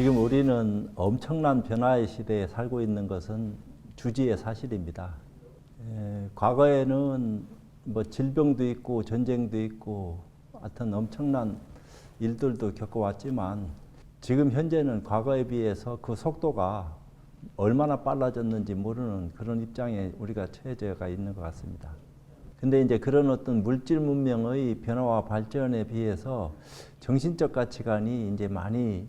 지금 우리는 엄청난 변화의 시대에 살고 있는 것은 주지의 사실입니다. 과거에는 뭐 질병도 있고 전쟁도 있고 하여튼 엄청난 일들도 겪어왔지만 지금 현재는 과거에 비해서 그 속도가 얼마나 빨라졌는지 모르는 그런 입장에 우리가 처해져 있는 것 같습니다. 근데 이제 그런 어떤 물질 문명의 변화와 발전에 비해서 정신적 가치관이 이제 많이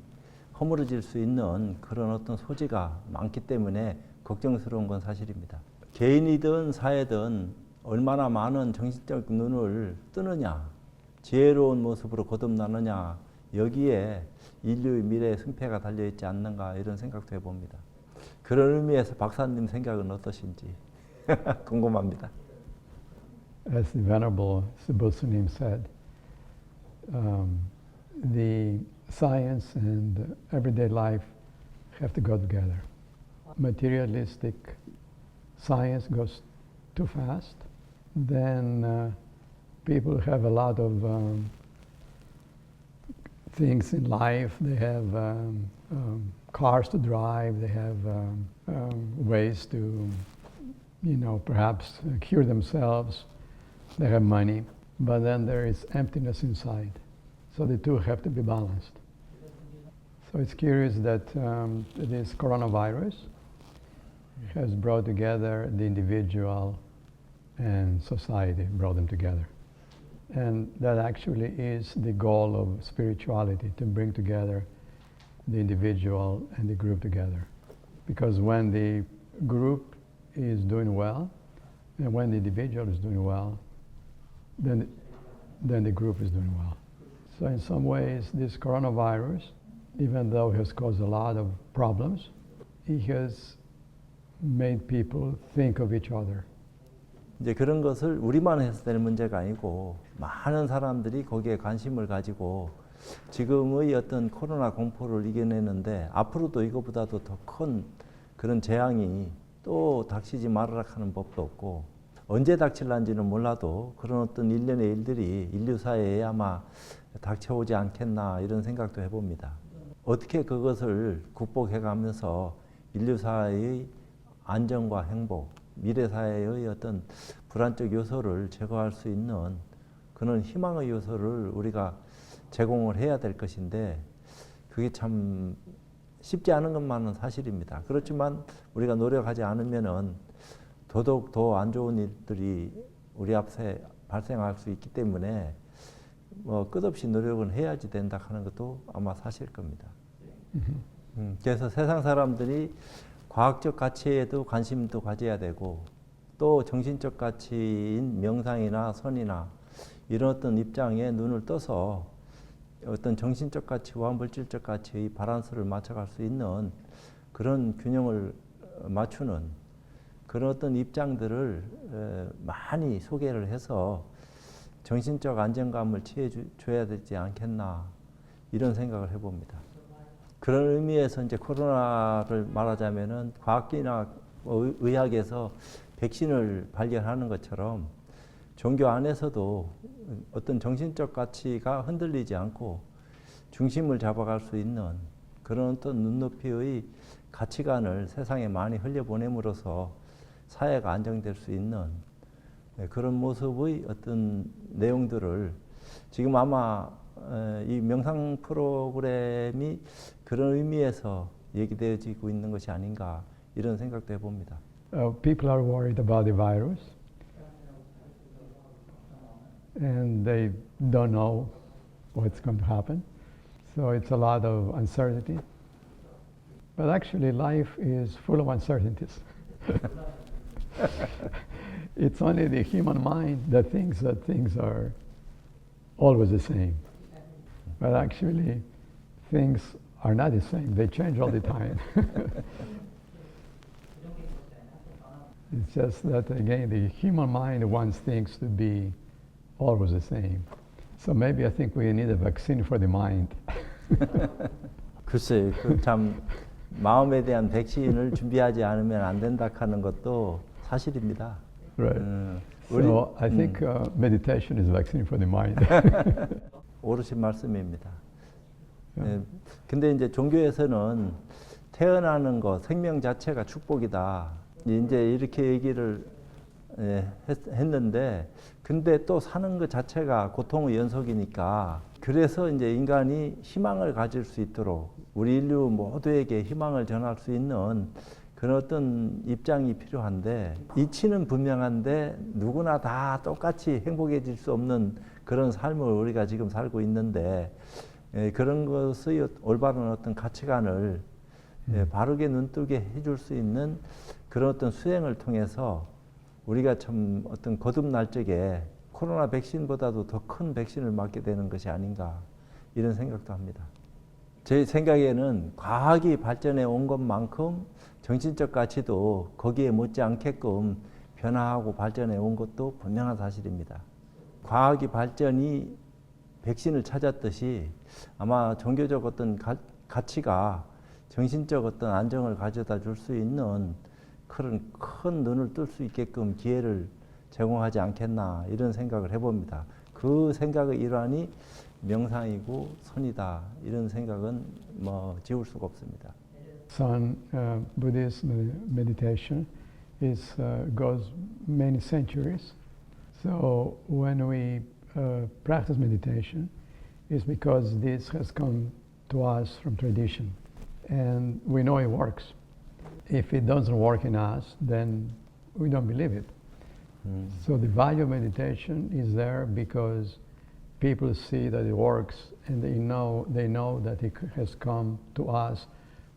허물어질 수 있는 그런 어떤 소지가 많기 때문에 걱정스러운 건 사실입니다. 개인이든 사회든 얼마나 많은 정신적 눈을 뜨느냐, 지혜로운 모습으로 거듭나느냐, 여기에 인류의 미래의 승패가 달려있지 않는가 이런 생각도 해봅니다. 그런 의미에서 박사님 생각은 어떠신지 궁금합니다. As the Venerable Subhusunim said, the science and everyday life have to go together. Materialistic science goes too fast, then people have a lot of things in life. They have cars to drive, they have ways to, perhaps cure themselves. They have money, but then there is emptiness inside. So the two have to be balanced. So it's curious that this coronavirus has brought together the individual and society, brought them together. And that actually is the goal of spirituality, to bring together the individual and the group together. Because when the group is doing well, and when the individual is doing well, then the group is doing well. So in some ways, this coronavirus, even though it has caused a lot of problems, it has made people think of each other. 이제 그런 것을 우리만 해서 되는 문제가 아니고 많은 사람들이 거기에 관심을 가지고 지금의 어떤 코로나 공포를 이겨내는데 앞으로도 이거보다도 더 큰 그런 재앙이 또 닥치지 말아라 하는 법도 없고 언제 닥칠란지는 몰라도 그런 어떤 일련의 일들이 인류 사회에 아마 닥쳐오지 않겠나 이런 생각도 해봅니다. 어떻게 그것을 극복해가면서 인류 사회의 안정과 행복, 미래 사회의 어떤 불안적 요소를 제거할 수 있는 그런 희망의 요소를 우리가 제공을 해야 될 것인데 그게 참 쉽지 않은 것만은 사실입니다. 그렇지만 우리가 노력하지 않으면은 더더욱 더 안 좋은 일들이 우리 앞에 발생할 수 있기 때문에 뭐 끝없이 노력은 해야지 된다 하는 것도 아마 사실일 겁니다. 그래서 세상 사람들이 과학적 가치에도 관심도 가져야 되고 또 정신적 가치인 명상이나 선이나 이런 어떤 입장에 눈을 떠서 어떤 정신적 가치와 물질적 가치의 밸런스를 맞춰갈 수 있는 그런 균형을 맞추는 그런 어떤 입장들을 많이 소개를 해서 정신적 안정감을 취해줘야 되지 않겠나 이런 생각을 해봅니다. 그런 의미에서 이제 코로나를 말하자면은 과학이나 의학에서 백신을 발견하는 것처럼 종교 안에서도 어떤 정신적 가치가 흔들리지 않고 중심을 잡아갈 수 있는 그런 어떤 눈높이의 가치관을 세상에 많이 흘려보냄으로써 사회가 안정될 수 있는 그런 모습의 어떤 내용들을 지금 아마 이 명상 프로그램이 그런 의미에서 얘기되어지고 있는 것이 아닌가 이런 생각도 해봅니다. People are worried about the virus and they don't know what's going to happen. So it's a lot of uncertainty. But actually life is full of uncertainties. It's only the human mind that thinks that things are always the same. But actually, things are not the same. They change all the time. It's just that, again, the human mind wants things to be always the same. So maybe I think we need a vaccine for the mind. 글쎄, 그 참 마음에 대한 백신을 준비하지 않으면 안 된다 하는 것도 사실입니다. Right. So I think meditation is vaccine for the mind. 옳으신 말씀입니다. 예, 근데 이제 종교에서는 태어나는 거, 생명 자체가 축복이다. 이제 이렇게 얘기를 했는데, 근데 또 사는 것 자체가 고통의 연속이니까, 그래서 이제 인간이 희망을 가질 수 있도록 우리 인류 모두에게 희망을 전할 수 있는 그런 어떤 입장이 필요한데, 이치는 분명한데 누구나 다 똑같이 행복해질 수 없는 그런 삶을 우리가 지금 살고 있는데, 그런 것의 올바른 어떤 가치관을 바르게 눈뜨게 해줄 수 있는 그런 어떤 수행을 통해서 우리가 참 어떤 거듭날 적에 코로나 백신보다도 더 큰 백신을 맞게 되는 것이 아닌가, 이런 생각도 합니다. 제 생각에는 과학이 발전해 온 것만큼 정신적 가치도 거기에 못지않게끔 변화하고 발전해 온 것도 분명한 사실입니다. 과학이 발전이 백신을 찾았듯이 아마 종교적 어떤 가치가 정신적 어떤 안정을 가져다 줄 수 있는 그런 큰 눈을 뜰 수 있게끔 기회를 제공하지 않겠나, 이런 생각을 해봅니다. 그 생각의 일환이 명상이고 선이다, 이런 생각은 뭐 지울 수가 없습니다. Sun Buddhist meditation goes many centuries. So when we practice meditation, it's because this has come to us from tradition, and we know it works. If it doesn't work in us, then we don't believe it. So the value of meditation is there because people see that it works, and they know that it has come to us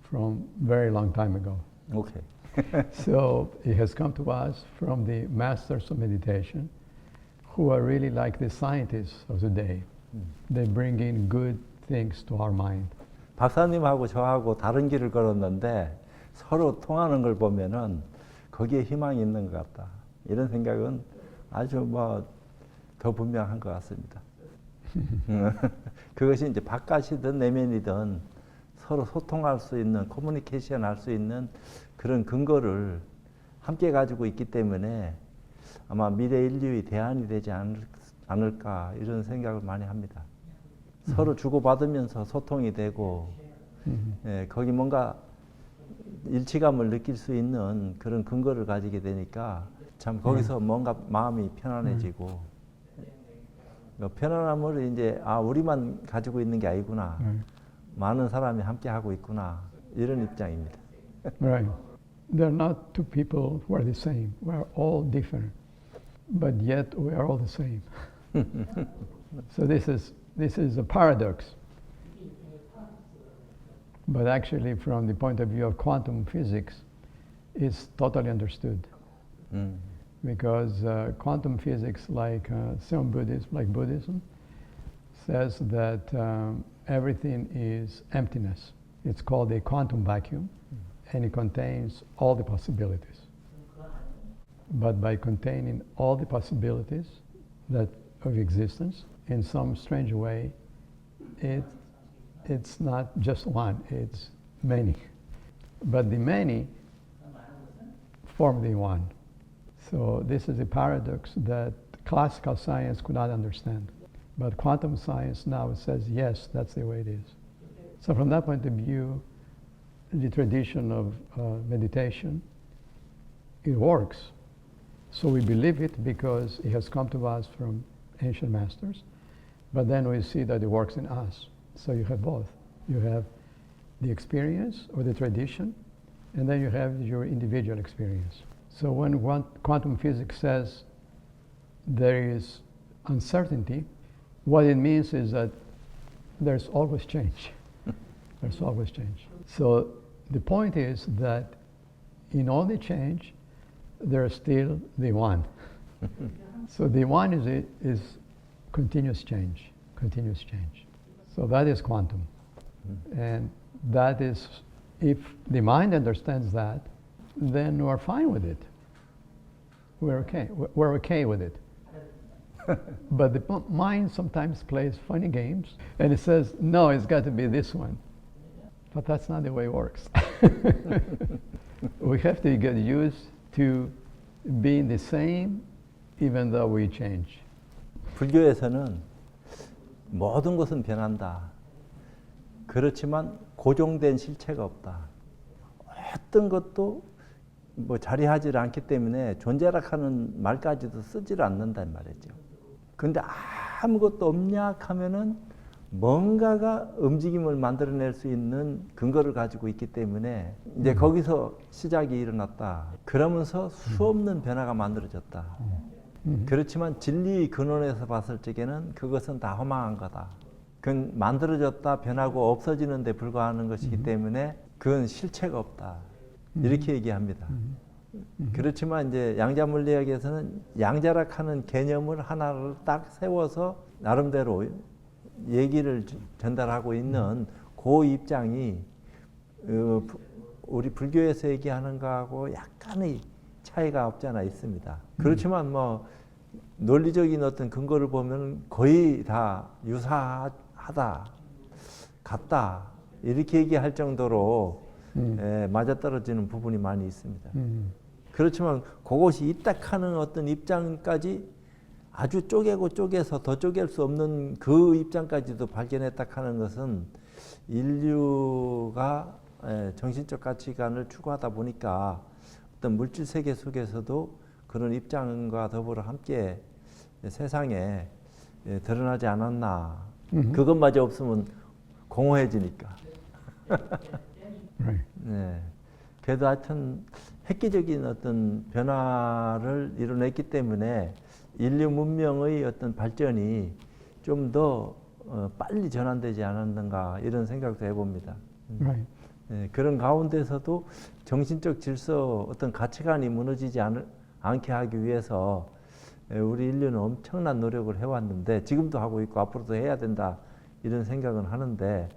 from very long time ago. Okay. So it has come to us from the masters of meditation, who are really like the scientists of the day. They bring in good things to our mind. 박사님하고 저하고 다른 길을 걸었는데 서로 통하는 걸 보면은 거기에 희망이 있는 것 같다, 이런 생각은 아주 더 분명한 것 같습니다. 그것이 이제 바깥이든 내면이든 서로 소통할 수 있는, 커뮤니케이션 할 수 있는 그런 근거를 함께 가지고 있기 때문에 아마 미래 인류의 대안이 되지 않을까, 이런 생각을 많이 합니다. 서로 주고받으면서 소통이 되고, 거기 뭔가 일치감을 느낄 수 있는 그런 근거를 가지게 되니까 참 거기서 뭔가 마음이 편안해지고, 편안함을 이제 우리만 가지고 있는 게 아니구나, 많은 사람이 함께 하고 있구나, 이런 입장입니다. Right. There are not two people who are the same. We are all different, but yet we are all the same. So this is a paradox. But actually, from the point of view of quantum physics, it's totally understood. Because quantum physics, like some Buddhism, like Buddhism, says that everything is emptiness. It's called a quantum vacuum, and it contains all the possibilities. But by containing all the possibilities of existence, in some strange way, it's not just one, it's many. But the many form the one. So this is a paradox that classical science could not understand. But quantum science now says, yes, that's the way it is. So from that point of view, the tradition of meditation, it works. So we believe it because it has come to us from ancient masters, but then we see that it works in us. So you have both. You have the experience or the tradition, and then you have your individual experience. So when quantum physics says there is uncertainty, what it means is that there's always change. There's always change. So the point is that in all the change, there's still the one. So the one is continuous change, continuous change. So that is quantum. And that is, if the mind understands that, then we're fine with it. We're okay. We're okay with it. But the mind sometimes plays funny games, and it says, no, it's got to be this one. But that's not the way it works. We have to get used to being the same, even though we change. 불교에서는 모든 것은 변한다. 그렇지만 고정된 실체가 없다. 어떤 것도 뭐 자리하지 않기 때문에 존재라하는 말까지도 쓰지를 않는단 말이죠. 근데 아무것도 없냐 하면은 뭔가가 움직임을 만들어낼 수 있는 근거를 가지고 있기 때문에 이제 거기서 시작이 일어났다. 그러면서 수없는 변화가 만들어졌다. 그렇지만 진리의 근원에서 봤을 적에는 그것은 다 허망한 거다. 그건 만들어졌다 변하고 없어지는 데 불과하는 것이기 때문에 그건 실체가 없다. 이렇게 얘기합니다. 그렇지만 이제 양자물리학에서는 양자락하는 개념을 하나를 딱 세워서 나름대로 얘기를 전달하고 있는 그 입장이 우리 불교에서 얘기하는 거하고 약간의 차이가 없지 않아 있습니다. 그렇지만 뭐 논리적인 어떤 근거를 보면 거의 다 유사하다, 같다 이렇게 얘기할 정도로 맞아떨어지는 부분이 많이 있습니다. 그렇지만 그것이 이딱하는 어떤 입장까지 아주 쪼개고 쪼개서 더 쪼갤 수 없는 그 입장까지도 발견했다 하는 것은 인류가 정신적 가치관을 추구하다 보니까 어떤 물질 세계 속에서도 그런 입장과 더불어 함께 세상에 드러나지 않았나. 그것마저 없으면 공허해지니까. 네. 그래도 하여튼 획기적인 어떤 변화를 이뤄냈기 때문에 인류 문명의 어떤 발전이 좀 더 빨리 전환되지 않았는가 이런 생각도 해봅니다. 네, 그런 가운데서도 정신적 질서 어떤 가치관이 무너지지 않게 하기 위해서 우리 인류는 엄청난 노력을 해왔는데 지금도 하고 있고 앞으로도 해야 된다 이런 생각은 하는데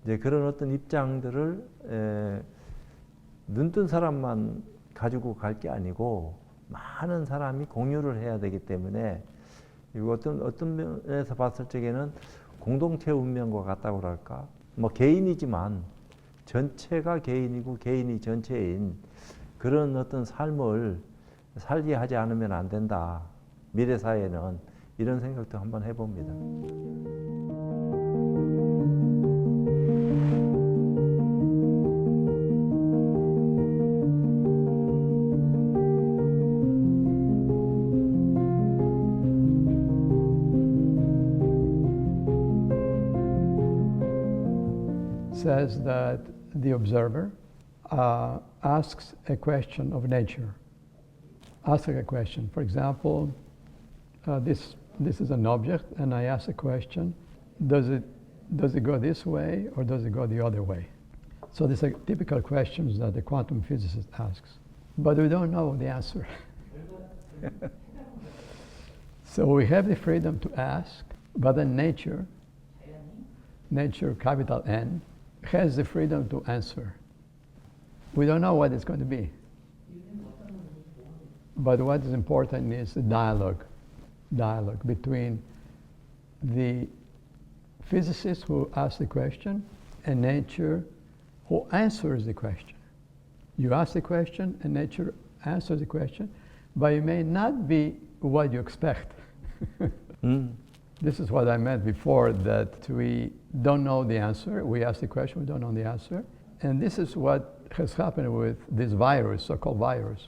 이제 그런 어떤 입장들을 눈뜬 사람만 가지고 갈 게 아니고 많은 사람이 공유를 해야 되기 때문에 이거 어떤 면에서 봤을 적에는 공동체 운명과 같다고 그럴까? 뭐 개인이지만 전체가 개인이고 개인이 전체인 그런 어떤 삶을 살게 하지 않으면 안 된다. 미래 사회는 이런 생각도 한번 해봅니다. Says that the observer asks a question of nature. Asking a question. For example, this is an object, and I ask a question: Does it go this way or does it go the other way? So these are typical questions that the quantum physicist asks, but we don't know the answer. So we have the freedom to ask, but then nature, capital N, has the freedom to answer. We don't know what it's going to be. But what is important is the dialogue between the physicist who asks the question and nature who answers the question. You ask the question and nature answers the question, but it may not be what you expect. This is what I meant before, that we don't know the answer. We ask the question, we don't know the answer. And this is what has happened with this virus, so-called virus.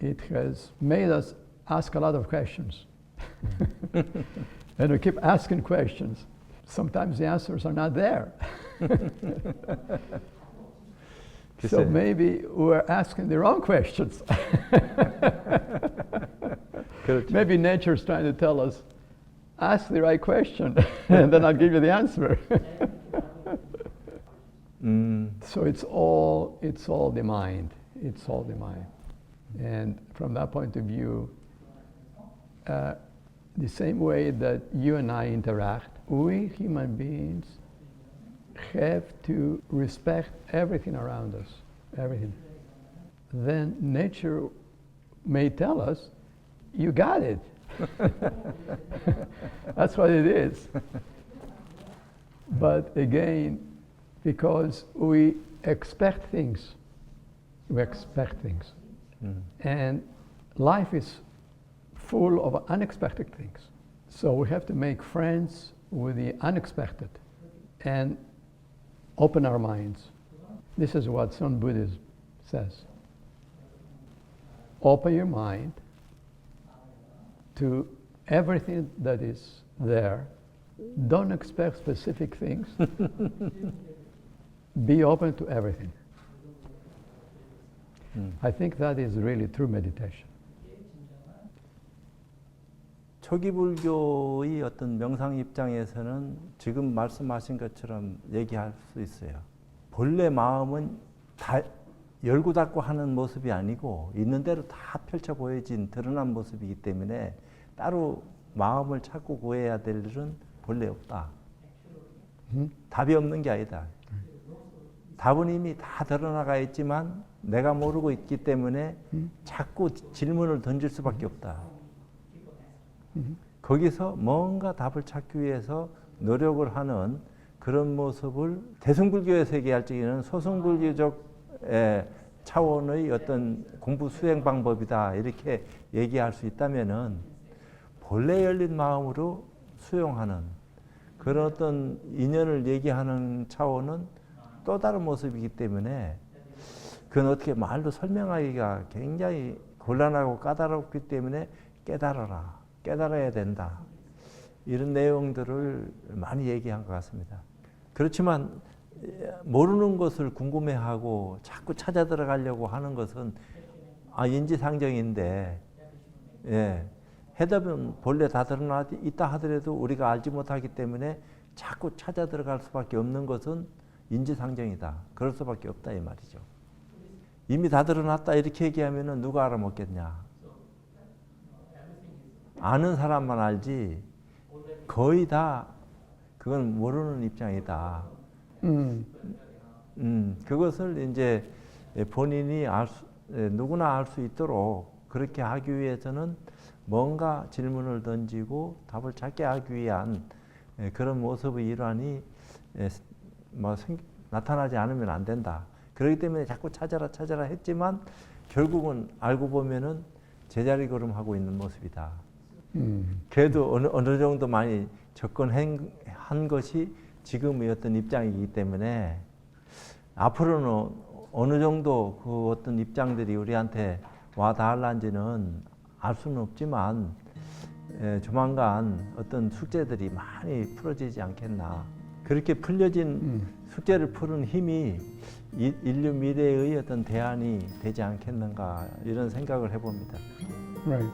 It has made us ask a lot of questions. And we keep asking questions. Sometimes the answers are not there. So maybe we're asking the wrong questions. Maybe nature's trying to tell us, ask the right question, and then I'll give you the answer. So it's all the mind. It's all the mind. And from that point of view, the same way that you and I interact, we human beings have to respect everything around us, everything. Then nature may tell us, you got it. That's what it is. But again, because we expect things, and life is full of unexpected things. So we have to make friends with the unexpected. And open our minds. This is what Zen Buddhism says. Open your mind to everything that is there. Don't expect specific things. Be open to everything. I think that is really true meditation. 초기 불교의 어떤 명상 입장에서는 지금 말씀하신 것처럼 얘기할 수 있어요. 본래 마음은 다 열고 닫고 하는 모습이 아니고 있는 대로 다 펼쳐 보여진 드러난 모습이기 때문에 따로 마음을 찾고 구해야 될 일은 본래 없다. 답이 없는 게 아니다. 답은 이미 다 드러나가 있지만 내가 모르고 있기 때문에 자꾸 질문을 던질 수밖에 없다. 거기서 뭔가 답을 찾기 위해서 노력을 하는 그런 모습을 대승불교에서 얘기할 적에는 소승불교적 차원의 어떤 공부 수행 방법이다 이렇게 얘기할 수 있다면은 본래 열린 마음으로 수용하는 그런 어떤 인연을 얘기하는 차원은 또 다른 모습이기 때문에 그건 어떻게 말로 설명하기가 굉장히 곤란하고 까다롭기 때문에 깨달아야 된다. 이런 내용들을 많이 얘기한 것 같습니다. 그렇지만 모르는 것을 궁금해하고 자꾸 찾아 들어가려고 하는 것은 인지상정인데 해답은 본래 다 드러나 있다 하더라도 우리가 알지 못하기 때문에 자꾸 찾아 들어갈 수밖에 없는 것은 인지상정이다. 그럴 수밖에 없다 이 말이죠. 이미 다 드러났다 이렇게 얘기하면 누가 알아먹겠냐. 아는 사람만 알지 거의 다 그건 모르는 입장이다. 그것을 이제 본인이 누구나 알 수 있도록 그렇게 하기 위해서는 뭔가 질문을 던지고 답을 찾게 하기 위한 그런 모습의 일환이 나타나지 않으면 안 된다. 그렇기 때문에 자꾸 찾아라 했지만 결국은 알고 보면은 제자리 걸음하고 있는 모습이다. 그래도 어느 정도 많이 접근한 것이 지금의 어떤 입장이기 때문에 앞으로는 어느 정도 그 어떤 입장들이 우리한테 와 닿을란지는 알 수는 없지만 조만간 어떤 숙제들이 많이 풀어지지 않겠나. 그렇게 풀려진 숙제를 푸는 힘이 인류 미래의 어떤 대안이 되지 않겠는가 이런 생각을 해봅니다. Right.